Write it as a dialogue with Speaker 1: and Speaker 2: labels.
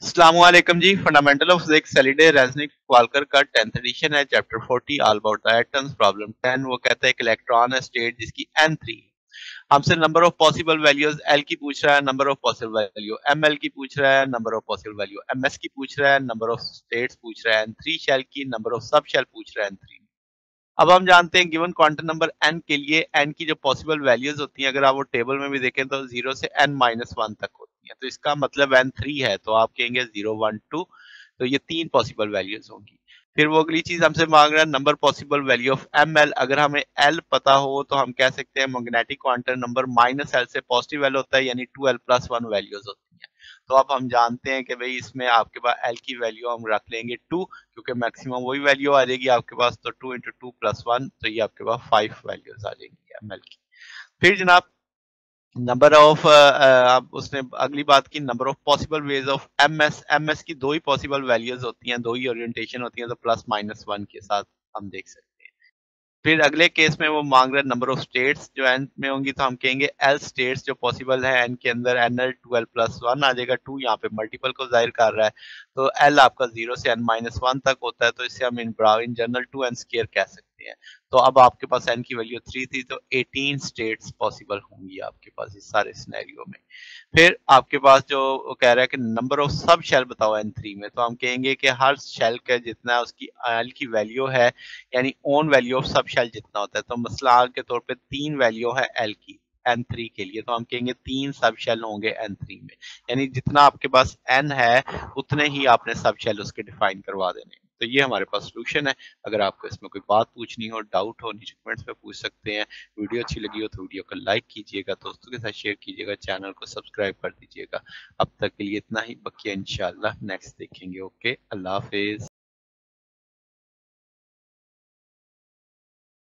Speaker 1: अस्सलामुअलैकुम जी। Fundamental of physics Halliday Resnick Walker का 10th एडिशन है। Chapter 40 all about the atoms. Problem 10 वो कहता है एक इलेक्ट्रॉन है स्टेट जिसकी n3 है। हमसे number of possible values l की पूछ रहा है, number of possible value ml की पूछ रहा है, number of possible value ms की पूछ रहा है, नंबर ऑफ स्टेट्स पूछ रहा है n3 शेल की, नंबर ऑफ सब शेल पूछ रहा है n3। अब हम जानते हैं गिवन क्वांटम नंबर n के लिए n की जो पॉसिबल वैल्यूज होती हैं, अगर आप वो टेबल में भी देखें तो 0 से n-1 तक होती हैं। तो इसका मतलब n3 है, तो आप कहेंगे 0 1 2। तो ये तीन पॉसिबल वैल्यूज होंगी। फिर वो अगली चीज हमसे मांग रहा है number possible value of ml। अगर हमें l पता हो तो हम कह सकते हैं मैग्नेटिक क्वांटम नंबर -l से पॉजिटिव l होता है, यानी 2l+1 वैल्यूज होती हैं। तो अब हम जानते हैं कि भाई इसमें आपके पास l की वैल्यू हम रख लेंगे 2, क्योंकि मैक्सिमम वही वैल्यू आ जाएगी आपके पास। तो 2 इंटू 2+1, तो ये आपके पास 5 वैल्यूज आ जाएंगी ml की। फिर जनाब नंबर ऑफ अब उसने अगली बात की number of possible ways of ms की दो ही पॉसिबल वैल्यूज होती हैं, दो ही ओरिएंटेशन होती हैं, तो +-1 के साथ हम देख सकते हैं। फिर अगले केस में वो मांग रहा है नंबर ऑफ स्टेट्स जो n में होंगी, तो हम कहेंगे l स्टेट्स जो पॉसिबल है n के अंदर nl 2l+1 आ जाएगा। 2 यहाँ पे मल्टीपल को जाहिर कर रहा है, तो l आपका 0 से n-1 तक होता है, तो इसे हम इन जनरल 2n² कह सकते हैं। तो अब आपके पास n की वैल्यू 3 थी, तो 18 स्टेट्स पॉसिबल होंगी आपके पास इस सारे सिनेरियो में। फिर आपके पास जो कह रहा है कि नंबर ऑफ सब शेल बताओ n3 में, तो हम कहेंगे कि हर शेल का जितना उसकी l की वैल्यू है, यानी own value of subshell जितना होता है। तो मसला के तौर पे 3 वैल्यू है l की n3 के लिए, तो हम कहेंगे 3 सब शेल होंगे n3 में, यानी जितना आपके पास n है उतने ही आपने सब शेल उसके डिफाइन करवा देने। तो ये हमारे पास सोल्यूशन है। अगर आपको इसमें कोई बात पूछनी हो, डाउट हो, नीचे कमेंट्स में पूछ सकते हैं। वीडियो अच्छी लगी हो तो वीडियो को लाइक कीजिएगा, दोस्तों के साथ शेयर कीजिएगा, चैनल को सब्सक्राइब कर दीजिएगा। अब तक के लिए इतना ही, बाकी इंशाल्लाह नेक्स्ट देखेंगे। ओके, अल्लाह हाफिज।